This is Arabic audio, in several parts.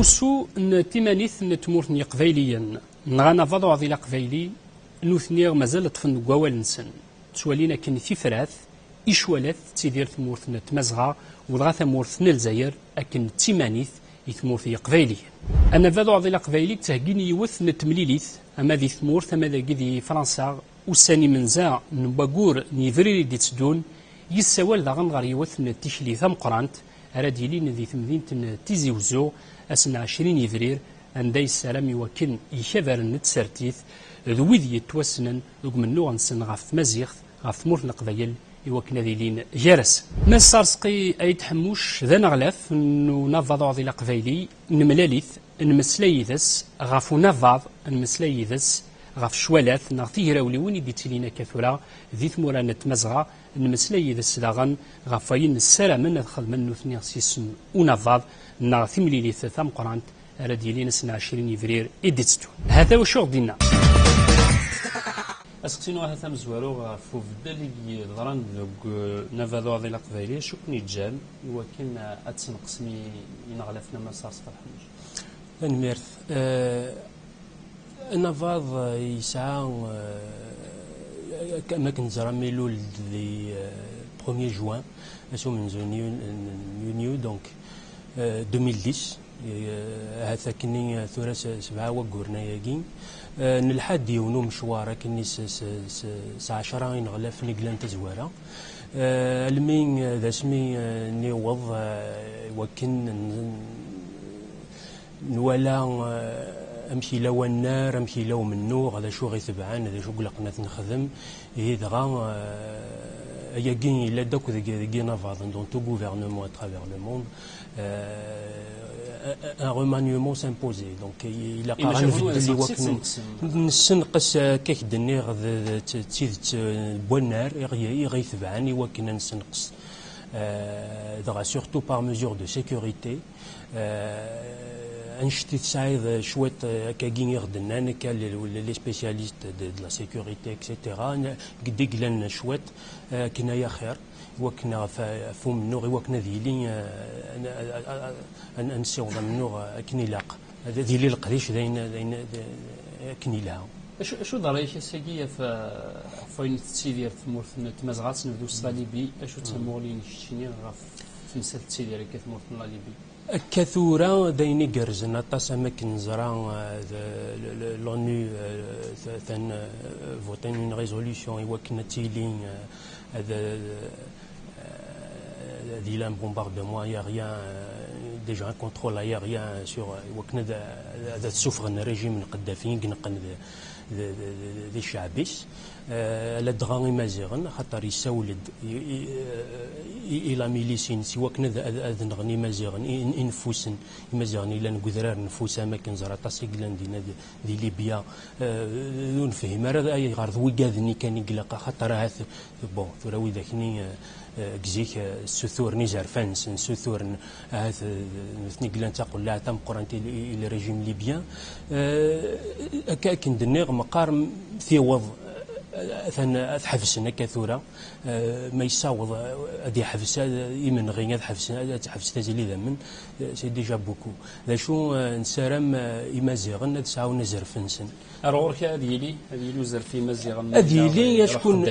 موسو تيمانيث نتمورثني قبايليا نغانا فاضو عضيلا قبايلي نوثنيغ مازال طفن قوال نسن تسوالينا كن في فراث إشوالات تيدير ثمورث نتمزغا وضغا ثمورث نلزاير أكن تيمانيث يثمورث قبايليا أنا فاضو عضيلا قبايلي تهجيني يوث نتمليليث أما ذي ثمورث أما ذا ذي فرنسا وساني منزا نباقور نيفريري دي تسدون يسوال ذا غنغار يوث نتيشلي ثم قرانت أراد يلين ذي ثمذين تيزي وزو أسنا 20 يفرير عندي السلام يوكن يكبر نتسرتيث ذويذ يتوسنن ذوك من نوع نسن غاف مزيغ غاف مورث نقبايل يوكن ذي لين جارس ما صارسقي أي تحموش ذا نغلاف نو نافض عضي لقبايلي نملاليث نمسلاي ذس غافو نافض نمسلاي ذس غاف شوالات نغثي راوليون يدي تلينا كثورا ذي ثمورا نتمزغا نمسلاي ذس داغن غافاين السلام ندخل من نوثني سيسن ونافض نغثي مليلي ثام قرانت راديلين سنة 20 يفرير إديتستو هذا وشو غدينا أسقسينو هذا مزوارو فوف دالي ضران ذوك نافادو عضي لقبايلي شو كني جام وكن أتسنقسمي ينغلفنا ما صار صفر حمش نميرث نافاض يسعى كما كنزرا ميلول لي 1er جوان اسو من يونيو دونك 2010 هذا كني ثورة 7 وقورنا ياكين نلحد يونو مشوارا كني 10 ينغلف نقلان تزوارا المين ذا سمي نيوض وكن نولا امشي لو النار امشي لو منو هذا شو غيثبعان هذا شو قلقنا نخدم دغا ياكين الا داك ذي نافاض دون تو غوفرنمون اترافير لو موند un remaniement s'imposait donc il a قارن في اللي وكن نسنقس كيك دنيغ تيذ بونار يغيثبعني وكن نسنقس دغا سورتو بار ميزور دو سيكوريتي انشتي تساعد شويت كاكين يغدنا كا لي سبيسياليست دو لا سيكوريتي اكسيتيرا قد قلنا شويت كنايا خير وكنا فم نوغي وكنا ذيلي نسيوض من نوغ كني لاق ذيلي القريش ذين كني لها شو ضريش الساقية فين تسيدير ثمورث تمازغات نبدو الصليبي اشو تسمولي نشتيني غاف في مسات تسيدير كثمورث الليبي كثورة ديني قرزنا طاس أماكن زرا لونو ثان فوتين اون ريزوليسيون وكنا تيلين هذا ديلا بومباردمون aérien déjà un contrôle aérien sur وكنا هذا سفر ريجيم القذافيين قنقن ذي الشعبيس لا دغاني مازيغن خاطر يساولد الى ميليسين سوا كنا ذا نغني مازيغن انفوسن مازيغن الى نقدرار نفوس اماكن زرا طاسي دينا دي ليبيا نفهم راه اي غرض وكاذني كان يقلق خاطر هذا بون ثراوي ذاكني كزيك السثور نيزار فانس السثور هذا مثني قلنا تقول لا تم قرانتي الريجيم ليبيان كاكن دنيغ مقار في وضع ثان حفسنا كثورة ما يساوض هذه حفس يمن غير حفس تزلي ذمن سي ديجا بوكو لا شو نسارم يمازيغن تسعاو نزر فنسن أرورك هذه لي وزر في مزيغن هذه لي شكون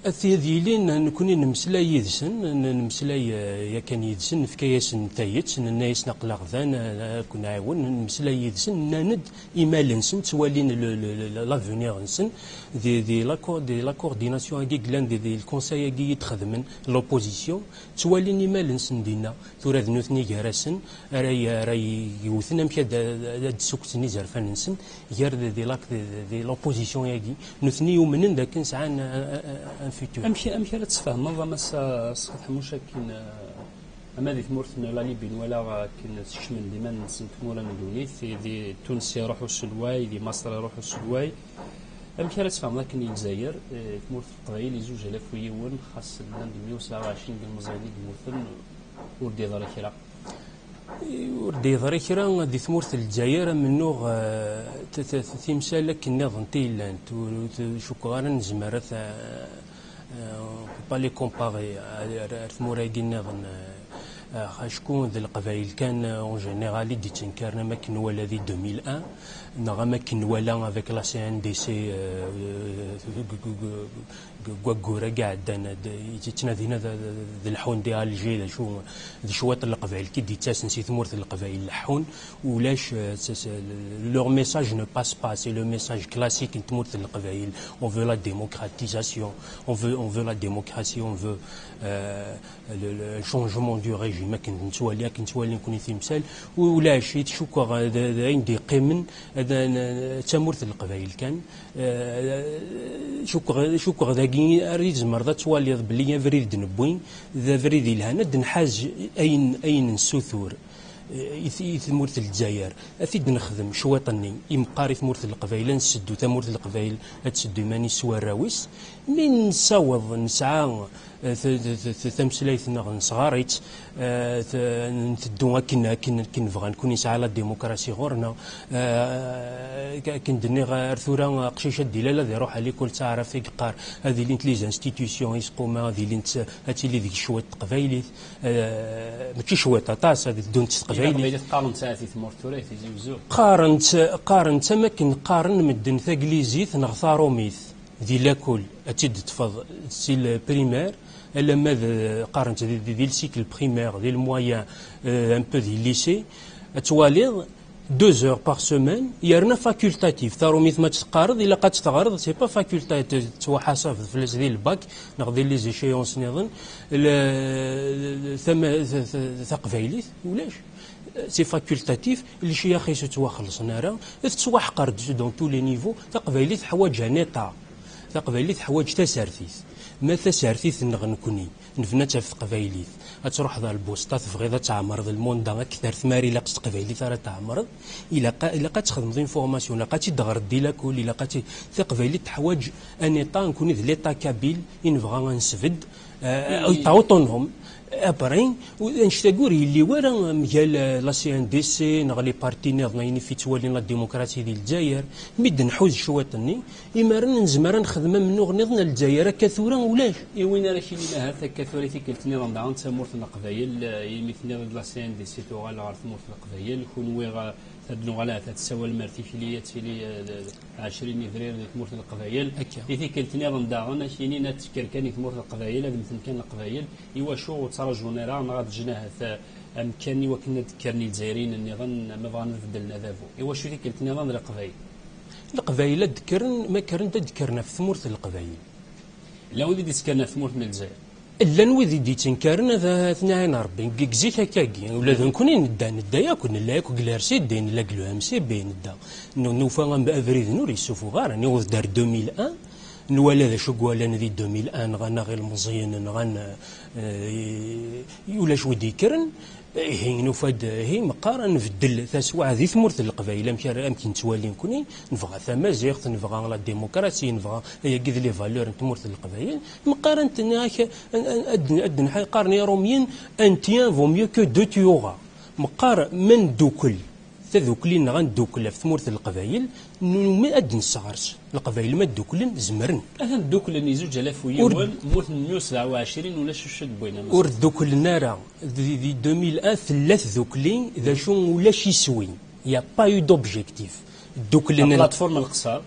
هذه لي نكون نمسلاي يدسن نمسلاي يا كان يدسن في كياس نتايت الناس نقل غذان كنا عاون نمسلاي يدسن ند ايمال نسن توالين لافونيغ نسن دي لا كورديناسيون كي كلان دي الكونساي كي يتخدمن لوبوزيسيون توالين ايمال نسن دينا ثورة ذنوثني جارسن راي يوثنا مشى هاد سوكتني زرفان نسن غير دي لوبوزيسيون ياكي نثني يومنن ذاك نسعى ان فيتور امشي لا تفهم ما صح مش كاين اما ذي ثمورثنا لا ليبين ولا كاين تشمل ديما نسنت مولا ندوني دي تونس يروحوا السلواي دي مصر يروحوا السلواي امشي لا تفهم لكن الجزائر ثمورث القبائل يزوج الاف ويون خاص لنا 127 بالمزايد المثل وردي ضرا كرا وردي ضرا كرا دي ثمورث الجزائر منو تمثال لك النظام تيلان شكرا نزمرت با لي كومباري ثموراكي النظام شكون ذي القبائل كان اون جينيرال دي تنكرنا ما كان ولا ذي 2001 نغا ما كان ولا افيك لا سي ان دي سي كوكورا قاعد تنادينا ذي الحون دي الجي ذا شو ذي شوات القبائل كي دي تاسن سي ثمور القبائل الحون ولاش لور ميساج نو باس با سي لو ميساج كلاسيك تمور القبائل اون فو لا ديموكراتيزاسيون اون فو لا ديموكراسي اون فو le changement du régime كنت نتوالي نكون تمثال ولاش يتشكر عندي قيمن تمورث القبائل كان شكر ذاكي اريد زمر توالي بلي فريد نبوين ذا فريد الهنا دنحاج اين نسوثور ثمورث الجزائر اثيد نخدم شواطني يمقاري ثمورث القبائل نسدو ثمورث القبائل تسدو ماني سوا الراويس من نساوض نسعى ثمسلايثنا صغاريت نتدو كن نبغى نكون يسعى لا ديمقراطيه غورنا كندني غير ثوره قشيشه الدلاله ذي روح علي كل تعرف في قار هذه اللي لي زانستيتيسيون يسقوما هذه اللي هاتي اللي ذيك شويه قبايلي ماشي شويه طاس هذه دون قبايلي قارن ساعتي ثمور ثوريث يزوزو قارنت ما كنقارن مدن ثقليزيت نغثاروميث ذي لاكل اتيد تفض سي البريمير الا ماذا قارنت ذي السيكل بريمير ذي المويان ان بو ذي الليسي تواليض 2 heures par semaine يرنا فاكولتاتيف ثارو ميث ما تقارض الا قد تغرض سي با فاكولتاتيف توحاسا في الفلوس ديال الباك نغدي لي زيشيونس نظن ثقفايليث ولاش سي فاكولتاتيف اللي شي خيسو تواخلصنا راه تتوحقر دون تو لي نيفو تقبايليث حوايج نيطا تقبايليث حوايج تسارثيث ما تسارثيث نغنكوني نفنا في قبايليث تروح ذا البوسطات تبغي تعمر الموندا اكثر ثماري لا قبايلي ترى تعمر الا قا تخدم ذي انفورماسيون لا قا تدغر ديلا كل الا قا قبايلي تحوايج انيطا نكوني ذ ليطا كابيل ينبغى نسفد يطاوطونهم ابرين نشتاقور اللي ورا مجال لا سي ان دي سي نغلي بارتي نظنيني في توالي لا ديمقراطيه ديال الجزائر مد نحوز شواتني يمرن نزمر نخدم منو غنضنا الجزائر كثورا ولاش وين راه شي لها هذا كثوري تيكلتني رمضان تمورت القبايل يمثلني لا سي ان دي سي تو على عرف مورت القبايل كون ويغا تدنو على تتسوى المرتفيليات اللي 20 فبراير تمورت القبايل اللي كلتني رمضان شيني نتذكر كان تمورت القبايل هذا مثل كان القبايل ايوا شو ترجونا راه نغاد جناه امكاني وكنا ذكرني الجزائريين النظام ما بغا نبدلنا ذابو ايوا شو ذيك النظام القبايل ذكرن ما كرن ذكرنا في ثمورة القبايل لا ودي ذكرنا في ثمورة الجزائر الا نوذي دي تنكرنا ذا 42 كيكزيت هكاكي ولا ذا نكوني ندا ياكل لا ياكل كلارسي دين لا كلو امسي بين ندا نوفا افريد نور يسوفو غار نوض دار 2001 نوالا ذا شو قوالا ذي 2001 غانا غير المزيان غانا ولا شو ديكرن هي نفاد هي مقارن نفدل تسوى ذي ثمورة القبائل يمكن توالي نكوني نبغى ثمازيغ نبغى لا ديمقراطيه نبغى هي كذا لي فالور ثمورة القبائل مقارنة ادن قارني روميين ان تيان فو ميو كو دو تيوغا مقار من دوكل تذوكلين غندوكل في ثمورة القبائل ما ادن الصغرس القبائل ما دوكلن زمرن انا دوكلن يزوج الاف ويول موت 127 ولا شو شد بوينا ور دوكلنا راه دي 2001 ثلاث ذوكلين ذا شو ولا شي يسوي يا با يو دوبجيكتيف دوكلن البلاتفورم القصار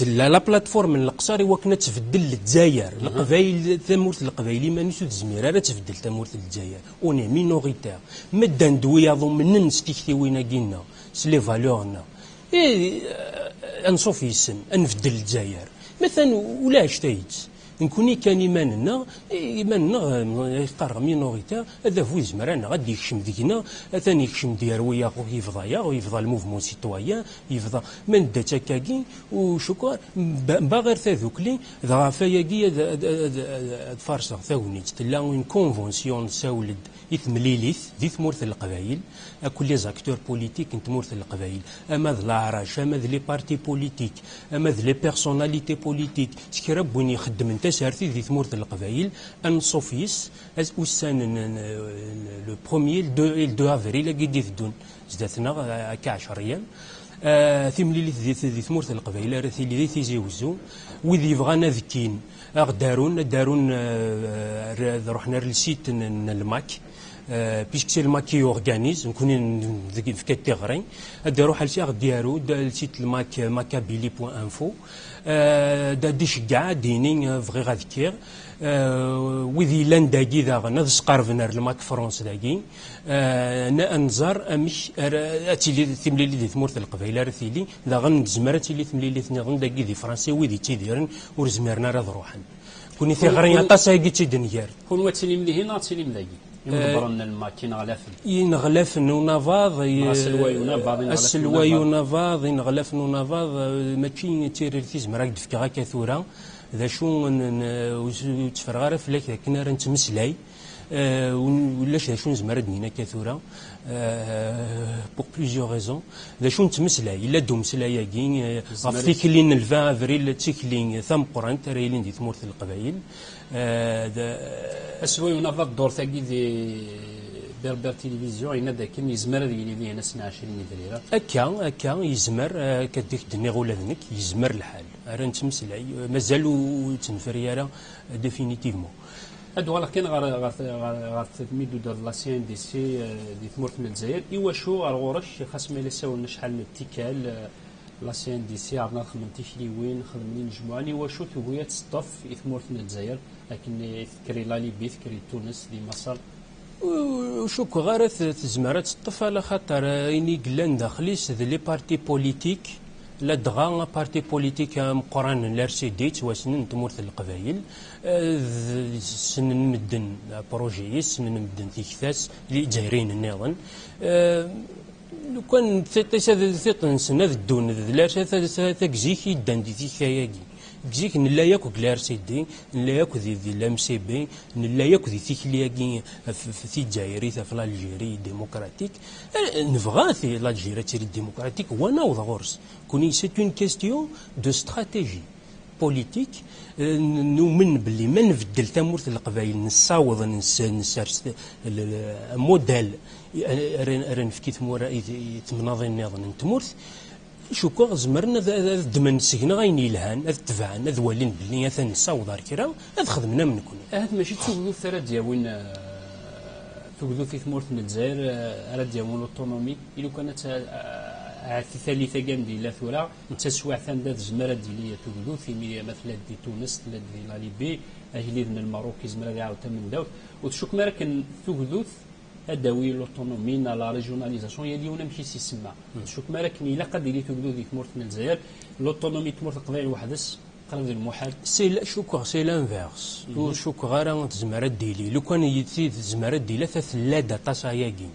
لا بلاتفورم القصار وكنا تفدل الجزائر القبائل ثمورة القبائل ما نسو تزمير راه تفدل ثمورة الجزائر اوني مينوريتير مدان دويا ضمن نستيكتي وين كينا سلي فالورنا انصوف يسن انفدل الجزائر مثلا ولا اشتيت نكوني كان ايماننا قار مينوريتير هذا هو زمرانا غادي يكشم ديكنا ثاني يكشم ديرويا يفضايا ويفضى الموفمون سيتويان يفضى من داتاكاكي وشكر باغير تذوكلي ذا فياكي فارس ثاونيت تلا اون كونفونسيون ساولد يثمليليث ذي ثمورة القبائل كل لي زاكتور بوليتيك ثمورة القبائل اما ذ لاعراش اما ذ لي بارتي بوليتيك اما ذ لي بيرسوناليتي بوليتيك سكراب وين يخدم انت سارتي ذي ثمورة القبائل ان صوفيس وسان لو بروميير 2 افريل كي دون زداتنا كعشر ايام ثمليليث ذي ثمورة القبائل راه ثي تيزي وزو وذي بغانا ذكين دارون رحنا للسيت الماك بيسك سي الماك كي اورغانيز نكون في كاتيغري هذا روح الشيخ ديالو السيت الماك ماكابيلي بوان انفو دا ديشكاع ديني فغي غاذكير وذي لان داكي ذا غنى سقارفنر الماك فرونس داكي انزار امش اتيلي ثمليلي دي ثمورت القبيله رثيلي ذا غن زمره تيلي ثمليلي ثني داكي دي فرنسي وذي تيديرن ورزمرنا راه روحن كوني في غرين طاسا كي تيدنيار كون واتيلي ملي هنا تيلي ملاقي يمبرن الماكين غلافن ينغلافن ونافاض السلواي ونافاض ينغلافن ونافاض ماشي تيري تيزمر راك دفكا كثوره ذا شو تفرغ فلاك كنا راه نتمسلاي ولاش شو نزمر دنينا كثوره بور بليزيور ريزون ذا شو نتمسلاي الا دوم مسلاياكي غف تيكلين الفا افريل تيكلين ثم قران تريلين دي ثمورت القبايل السواي ونافا الدور تاكي دي بربر تيليفزيون ينادى كم يزمر يلي ليه ناس 20 دريره هكا يزمر كديك دني غولا ذنك يزمر الحال راه نتمسلاي مازالو تنفري راه ديفينيتيفمون هادو ولكن غار تميدو دار لا سي ان دي سي دي ثمورت من الجزائر ايواشو غار غورش خاص ما يساولنا شحال الاتكال لا سي ان دي سي عرفنا نخدم تيفليوين خدمني نجموعا ايواشو تبغي تصطف في ثمورت من الجزائر لكن تكري لا ليبي تكري تونس دي مصر وشوك غير تزمرات تطف على خاطر إني قلان داخليس ذي لي بارتي بوليتيك لا دغا بارتي بوليتيك مقران لارسيديت وسنن تمورت القبايل سنن مدن بروجي سنن مدن تيكثاس اللي جايرين النظام لو كان ثيطن سنة الدون ذلار تاكزيك يدان دي تيكاياكي كزيك نلا ياكو كلار سيدي نلا ياكو ذي لام سي بي نلا ياكو ذي تيكلياكي في الجزائر في الجيري ديمقراطيك نبغى في الجيري تيري ديمقراطيك وانا وغورس كوني سي اون كيستيون دو استراتيجي بوليتيك نؤمن باللي ما نبدل تمورت القبائل نصاوض نسرس موديل راه في ثمورة يتمناضي النظام نتمورت شكو زمرنا دمن سجنا غين يلهان تبعنا ذوالين باللي مثلا نصاوض كرا خدمنا من كون هاد ماشي تسوقو ثرا دياوين تقولوا في ثمورت من الجزائر راه دياوين الاوتونومي الا كانت الثالثه كان ديال ثورة تسوع ثان زمره ديالي تقولوا في مثلا دي تونس دي لا ليبي اهلي من المغرب زمره يعاود من داوت وتشوك مراكن تقولوا ادوي لوتونومي لا ريجوناليزاسيون هي اليوم ماشي سيسمى شوك مراكن الا قد لي تقولوا ديك مورت من الجزائر لوتونومي تمورت القبائل وحدس قرب المحال سي شوكو سي لانفيرس شوكو غير تزمرات ديلي لو كان يتي تزمرات ديلا ثلاثه طاساياكي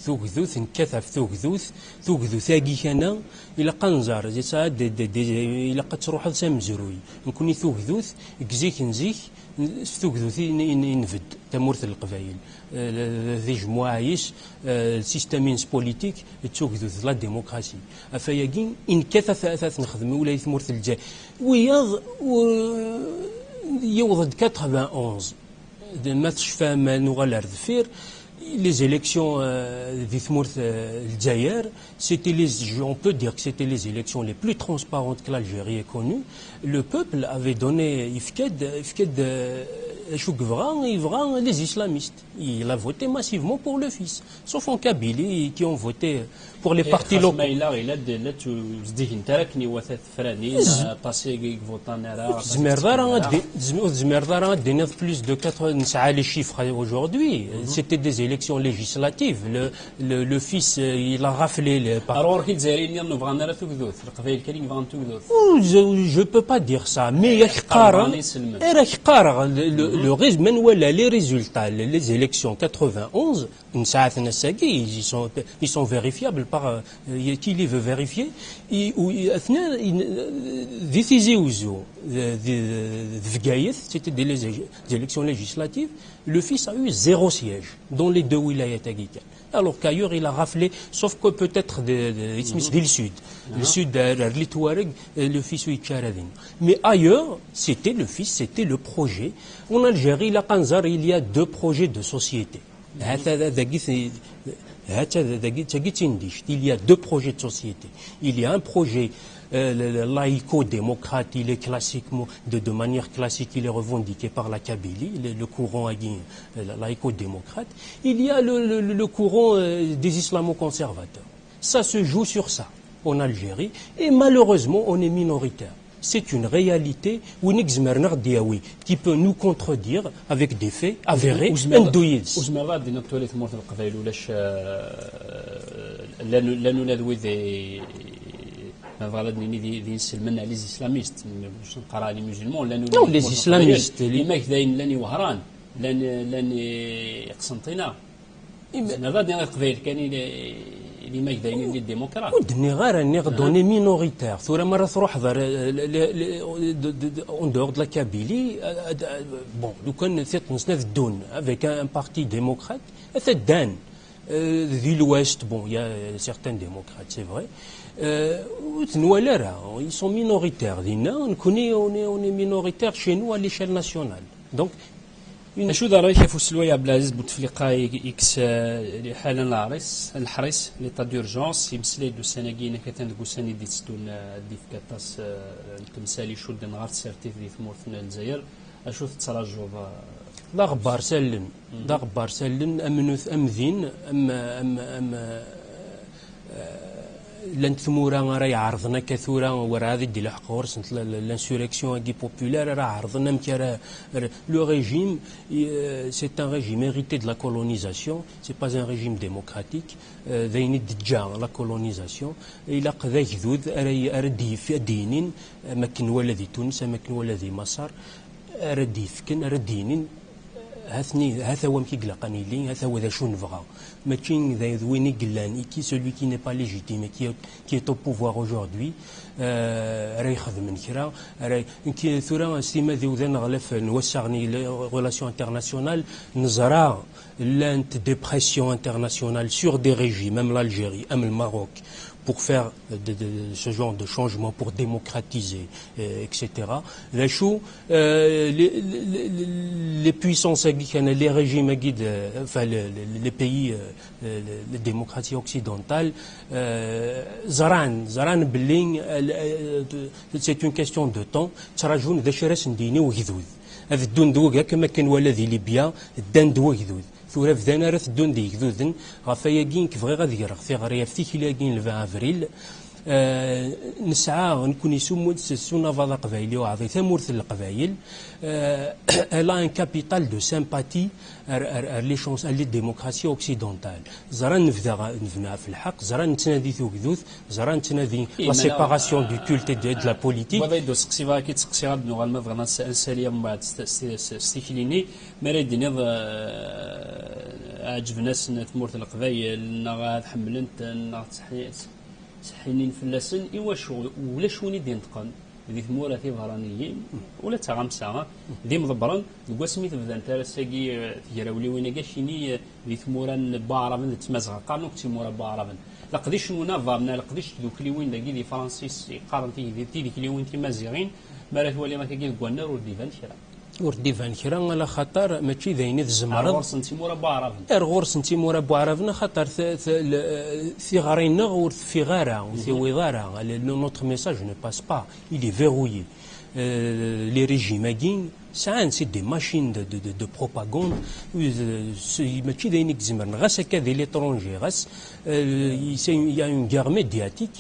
ثوكذوث نكثف ثوكذوث ثاقي كان الى قنزر زي ساعات الى قد تروح لسامزروي نكوني ثوكذوث كزيك نزيك ثوكذوث ينفد تمورث القبائل ذي جمواعيش السيستمينس بوليتيك ثوكذوث لا ديموكراسي افاياكين ان كثف نخدم ولا يثمورث الجاي وياض يوضد 91 ما تشفى ما نغلر ذفير les élections des Algérie, c'était on peut dire que c'était les élections les plus transparentes que l'Algérie ait connues. Le peuple avait donné les islamistes. Il a voté massivement pour le fils. Sauf en Kabylie qui ont voté pour les partis locaux. Plus de 80 les chiffres aujourd'hui. C'était des élections législatives. Le fils, il a raflé les partis. Je ne peux pas dire ça. Mais les résultats, les élections 91, ils sont vérifiables par qui les veut vérifier. C'était des élections législatives. Le fils a eu 0 siège dans les 2 wilayas taguikas. Alors qu'ailleurs, il a raflé, sauf que peut-être du sud. Le sud, le fils mais ailleurs, c'était le fils, c'était le projet. En Algérie, il y a 2 projets de société. Il y a 2 projets de société. Il y a un projet laïco-démocrate, il est classiquement, de manière classique, il est revendiqué par la Kabylie, le courant laïco-démocrate. Il y a le courant des islamo-conservateurs. Ça se joue sur ça en Algérie et malheureusement on est minoritaire. C'est une réalité qui peut nous contredire avec des faits avérés. Les islamistes on est minoritaire. En dehors de la Kabylie, bon, nous connaissons avec un parti démocrate. De l'Ouest, bon, il y a certains démocrates, c'est vrai. Ils sont minoritaires. On est minoritaire chez nous à l'échelle nationale. Donc, شو ذا رايك في سلوى عبد العزيز بوتفليقه اكس حالا العريس الحريس لي تا دورجونس يمسلي دو سناكين كتن دو سني دي تستون دي فكاتاس تمثالي شود نغار سيرتيف دي ثمورثنا الجزائر اشوف تراجو دا غبار سلن امنوث امذين ام لان ثمورا راه يعرضنا كثورا ورا هذه دي الحقور سنت لانسوريكسيون دي بوبولار راه عرضنا مكرا لو ريجيم سي ان ريجيم هيريتي دو لا كولونيزاسيون سي با ان ريجيم ديموكراتيك ذين دجا لا كولونيزاسيون الى قذا جذوذ اردي في دينين مكن ولدي تونس مكن ولدي مصر اردي فكن اردينين هذا هو مكي قلقاني لي هذا هو ذا شو نبغى ماشي ذا وين يقلان كي celui qui n'est pas légitime qui est au pouvoir aujourd'hui راه يخدم من كرا راه كي ثورا سيما ذي وذا نغلف نوسعني ريلاسيون انترناسيونال نزرع لانت دي بريسيون انترناسيونال sur des régimes même l'Algérie même le Maroc pour faire ce genre de changement, pour démocratiser, etc. Les puissances, les régimes, enfin les pays, les démocraties occidentales, Zaran Belling, c'est une question de temps. Tarajoun دشرس نديني وغذوذ. هذا الدون دوغا كما كان ولدي ليبيا الدان دوغذوذ. ثورة فدانا راه تدون ديك ذوذن غفاياكين كيف غير غادي يرغ في غريا في تيكيلاكين 20 افريل نسعى نكون يسمو سونا فاضا قبايلي وعضي ثمورث القبايل الا ان كابيتال دو سامباتي لي شونس لي ديموكراسي اوكسيدونتال زرا نفنا في الحق زرا نتنادي ثوكذوث زرا نتنادي لا سيباراسيون دو كولت دو لا بوليتيك وهذا يدو سقسي فا كي تسقسي غاد نوغال ما بغينا نسالي من بعد ستيكليني مريد نيض عجبنا سنة ثمورث القبايل غاد حملنت سحينين فلاسن إواش ولا شوني دين تقن ذي ثمورة ثيفرانيين ولا تغمسا ذي مضبرا دقوا تبدا نتا ساقي تجراولي وين كاشيني ذي ثمورة بعربن تمازغا قارنوك تيمورة بعربن لقديش نونا فارنا لقديش دوكلي وين داكي ذي فرانسيس قارن تي ذيكلي وين تيمازيغين مالات ولي ما كاكي دقوانا ور ديفان شرا وردي فان كرا على خاطر ماشي ذاين الزمرض غورس نتيمورا بوعرفن غورس نتيمورا بوعرفن خاطر في غارينا ور في غارة في وزارة نوتر ميساج نو باس با il est verrouillé les régimes agin ساعات سي دي ماشين دو بروباغوند ماشي ذاين الزمر غاس هكا ذي ليترونجي غاس يا اون غير ميدياتيك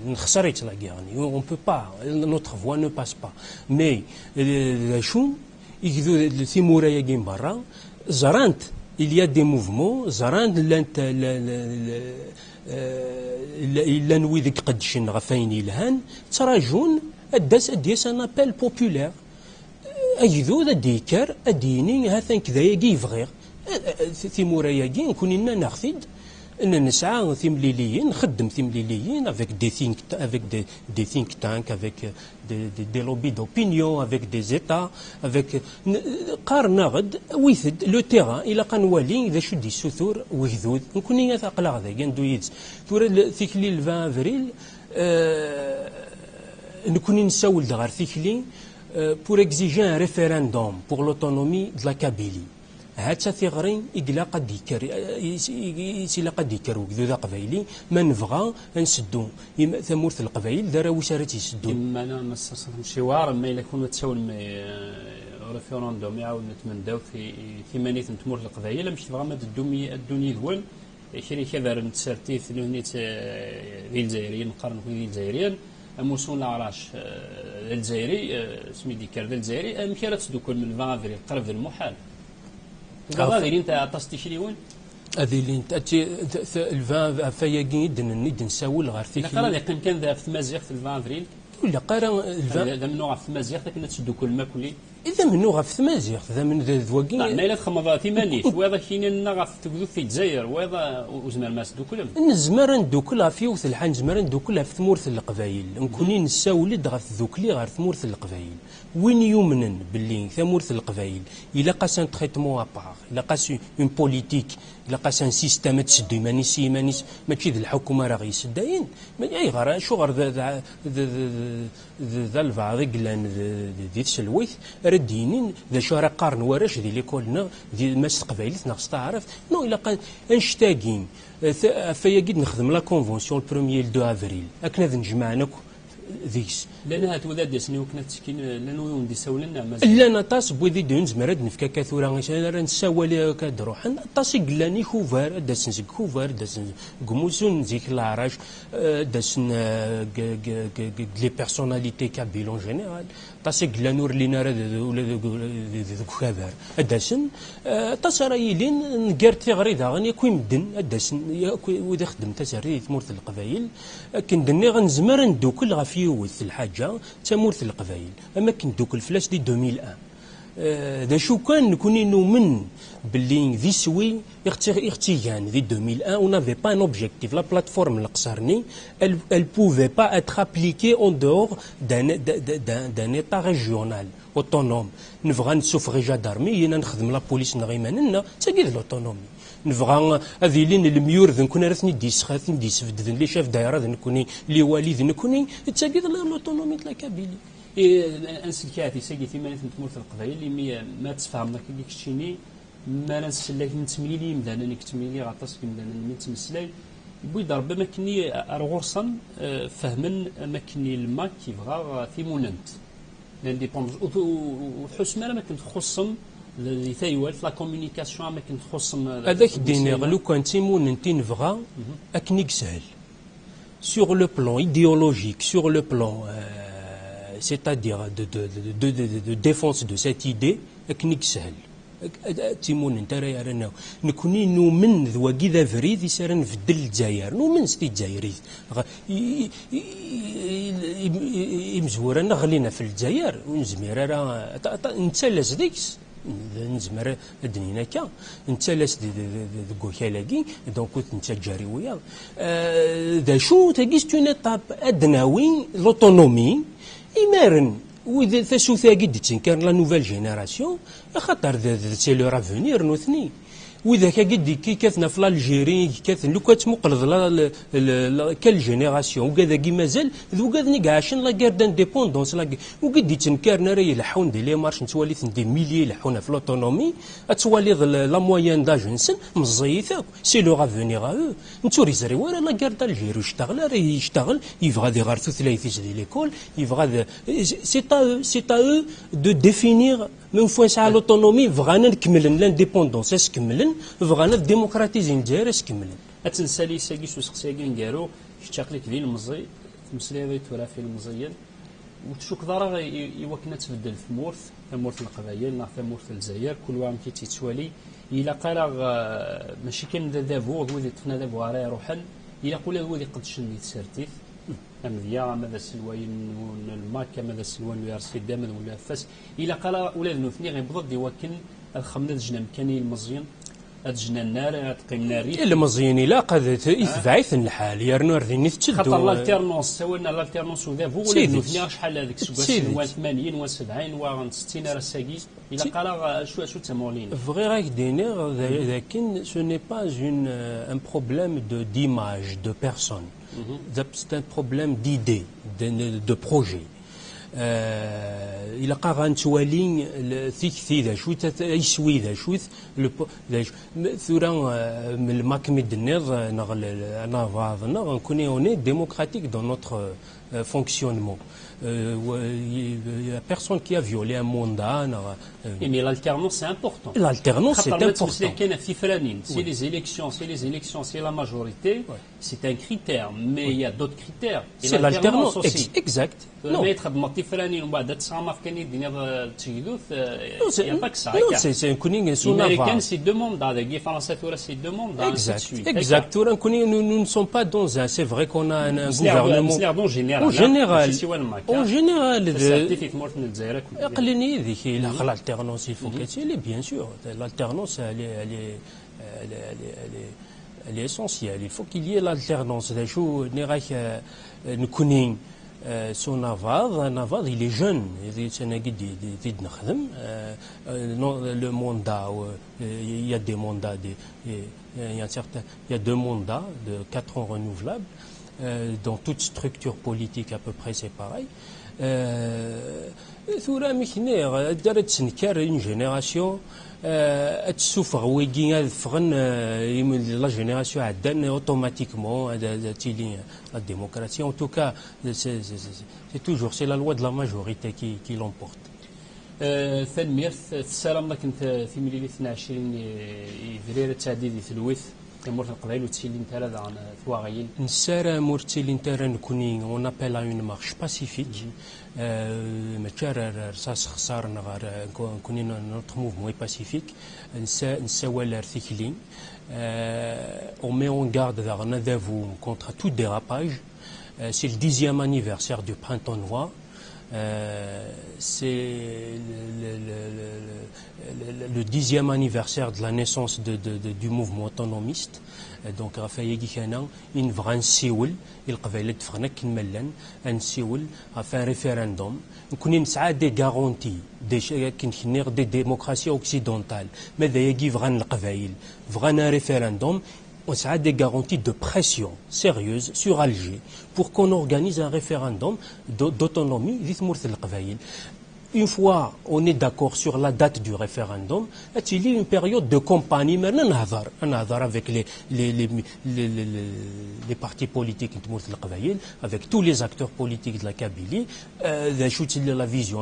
نخسريت لا غيرني اون بو با نوتر فوا نو باس با مي شو يقدو ثيمورا ياكين برا زرانت il y a des mouvements زرانت إلا نويذك قدشن غفاين الهان تراجون الداس أديس ان ابل بوبولير أجذو ذا ديكر أديني هذا كذا يجي فغير ثيمورا يجي نكون لنا ناخذ ان نسعى ثمليليين نخدم ثمليليين avec des think tanks avec des lobbies d'opinion avec des états avec قارنا غد ويثد لو تيران الى قنوالي اذا شو دي السثور وهذود نكون نيا ثقل غدا كندو يدز ثور ثيكلي 20 افريل نكون نساول دغار ثيكلي pour exiger un référendum pour l'autonomie de la Kabylie. هاتا ثغرين إقلا قد يكر يسيلا قد يكر وكذو ذا قبايلي ما نبغى نسدو ثمورث القبايل ذا راهو سارت يسدو. إما أنا مشوار ما إلا كون تساول ريفيروندوم يعاود نتمنداو في ثمانية تمور القبايل مش تبغى ما الدنيا ذول شري كذا نتسرتي في نيت ذي الجزائريين نقارن في الجزائريين موسون لاراش الجزائري سميدي كار الجزائري مكيرا تسدوكل من 20 افريل قرب المحال. هذا اللي انت عطاس تشريون هذه اللي انت الفا فياكي ند نساول غير فيك. قرا اللي كان ذا في مازيغ في 20 افريل ولا قرا الفا ذا منو في مازيغ كنا تسدوكل ماكلي إذا منو غف ثمازيغ ذا من ذواكين. لا إلا تخمض ثمانية وهذا كاين غف تقدو في الجزائر وهذا وزمر ما سدوكلهم. نزمر ندوكلها في وث الحان نزمر ندوكلها في ثمورث القبايل نكوني نساولد غف ذوكلي غير ثمورث القبايل وين يؤمنن باللي ثمورث القبايل إلا قاس ان تريتمون ابار إلا قاس اون بوليتيك إلا قاس ان سيستم تسدو مانيس ماشي ذا الحكومة راه يسداين أي غير شو غير ذا البعض قلان ذي تسلويث ردينين ذا شو راه قارن وراش ذي ليكولنا ذي ماس قبايلت ناقص تعرف نو إلا قال انشتاقين فيا قد نخدم لا كونفونسيون البروميير دو افريل اكنا ذا نجمعنا ذيس لان هات وذا ديسني وكنا تسكين لان وندي سولنا لا نطاس بوذي دون زمرد نفكا كثورا غير نساولي كدروح طاسي قلاني خوفار داس نزك خوفار داس قموسون زيك العراش داس لي بيرسوناليتي كابيلون جينيرال طاسي قلانور لينا ولا ذوك خبار داسن طاس رايلين نقرت في غريده غني كوي مدن داسن وذا خدمت تسري ثمورث القبايل كندني غنزمر ندوكل غف يوث الحاجه تمورث القبايل اما كندوكل فلاش دي 2001 ذا شو كان نكوني نؤمن باللي ذي سوي اختيان ذي 2001 on n'avait pas un objectif la plateforme القصرني elle pouvait pas être appliquée en dehors d'un état régional autonome نبغى نسوفغي دارمي نخدم لا بوليس نغيماننا تاكيد لوتونومي نبغى هذه لين الميور ذن كنا رثني ديسخاتني ديسفد لي شاف دايره ذن كوني لي والد ذن كوني تاكيد لوتونومي تاع كابيلي انسلكاتي ساقي في مالت تمورث القبائل اللي ما تفهمنا كي كشيني ما نسلاك نتميلي مدانا نكتميلي غطاس مدانا نتمسلاي بويد ربما كني ارغورصا فهمن ما كني الماك كيبغى في موننت لانديبوندونس وحس ما كنت خصم اللي تايوال في لا كومونيكاسيون ما كنت خصم هذاك دينيغ لو كان تيمون انت نبغى اكنيك سهل sur le plan idéologique sur le plan c'est-à-dire de défense de cette idée اكنيك سهل تيمون انت رانا نكوني نؤمن ذواكي ذا فريد يسار نفدل الجزائر نؤمن ستي الجزائر يمزورنا غلينا في الجزائر ونزمير راه نتسلس ديكس نزمر الدنيا كا نتسلس كوكالاكي دونك كنت نتجاري وياه ذا شو تاكيس اون ايتاب ادناوي لوتونومي يمارن وإذا ثسو ثاقي تنكر لا نوفيل جينيراسيون خاطر سي لو رافونير نوثني وإذا كي كاثنا في الجيري كاثن لو كتمقلد كال جينيراسيون وكذا كي مازال ذوكاذني عاشن لا غير دانديبوندونس وقد يتنكرنا راه يلحون دي لي مارش نتوالي دي ميليي يلحون في لوتونومي اتوالي لا موين داج نسن مزيثاك سي لو رافونير ا نتوري زري ورا لا غير دالجيري يشتغل راه يشتغل يبغى دي غير ثلاثي ديال ليكول يبغى سي ا دو ديفينير من فوا ساعه لوتونومي بغانا نكملن لانديبوندونس اسكملن بغانا ديموكراتيزين الجزائر اسكملن اتنسالي ساكي سو سقساكي نكارو شتاقلك ذي المزي تمسلي ذي تورا في المزيان وتشوك ضرا يوكنا تبدل ثمورث القبائل نا ثمورث الجزائر كل واحد كي تيتوالي الا قال ماشي كان دابو هو اللي تخنا دابو راه يروحن الا قول هو اللي قد شني تسرتيف امذيا ماذا سلوين الماكا ماذا سلوين ويرسي دام ولا فاس الا قال اولاد نوثني غيبض يوكن الخمنه جنام كاني المزيان ادجنا النار تقيمنا الريف المزيان الا قد يثبعث الحال يرنو رديني تشدو خاطر الالتيرنونس سوينا الالتيرنونس وذا هو ولا نوثني شحال هذيك سوا 80 و 70 و 60 راه ساكي الا قال شو تمولين فغي راك دينير لكن سو ني با ان بروبليم d'image de personne c'est un problème d'idée de projet إلا قاغان توالين ثيك ذا شويت يسوي ذا شويت ثورا من الماكمد النيض نغل أنا بعضنا غنكوني اوني démocratique dans notre fonctionnement. Il n'y a personne qui a violé un mandat. Mais l'alternance, c'est important. L'alternance, c'est important. C'est les élections, c'est la majorité. C'est un critère, mais il y a d'autres critères. C'est l'alternance aussi. Exact. Non, il n'y a pas que ça. Non, c'est un cunning et son américain, c'est deux mandats. Les Français, c'est deux mandats. Exact. Nous ne sommes pas dans un. C'est vrai qu'on a un gouvernement. En général. En général. L'alternance, il faut qu'elle est, bien sûr. L'alternance, elle est essentielle. Il faut qu'il y ait l'alternance. Nous connaissons son Navad, il est jeune. Le mandat, il y a des mandats, il y a 2 mandats de 4 ans renouvelables. Dans toute structure politique, à peu près, c'est pareil. Une génération la génération a automatiquement la démocratie. En tout cas, c'est la loi de la majorité qui l'emporte. ثنميرث السلام لك انت في مليل 22 فبراير تعدي في الوث مورث القبائل وتسيلي انت هذا عن ثواغيين نسارا مورتيلي انت نكوني اون ابيل ا اون مارش باسيفيك ماتشار رصاص خسار نغار نكوني نوتر موفمون باسيفيك نساوال ارثيكلين on met en garde contre tout dérapage. C'est le 10e anniversaire du printemps noir. C'est le 10e anniversaire de la naissance du mouvement autonomiste. Donc Raphaël Guichana, une vraie Séoul, il قبائل تفرنا كنملان ان سيول في un référendum. نكون نسعى des garanties كنخنيغ des démocraties occidentales. ماذا يجي فغان القبائل فغان un référendum. On a des garanties de pression sérieuse sur Alger pour qu'on organise un référendum d'autonomie. Une fois on est d'accord sur la date du référendum, il y a une période de campagne, mais on avec les partis politiques, avec tous les acteurs politiques de la Kabylie, la vision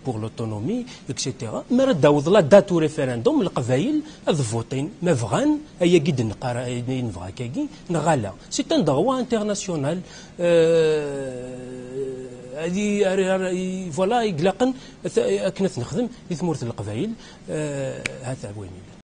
pour l'autonomie, etc. Mais la date du référendum, c'est un droit international. هذه فوالا يقلقن كنا نخدم في ثمورة القبائل هذا وين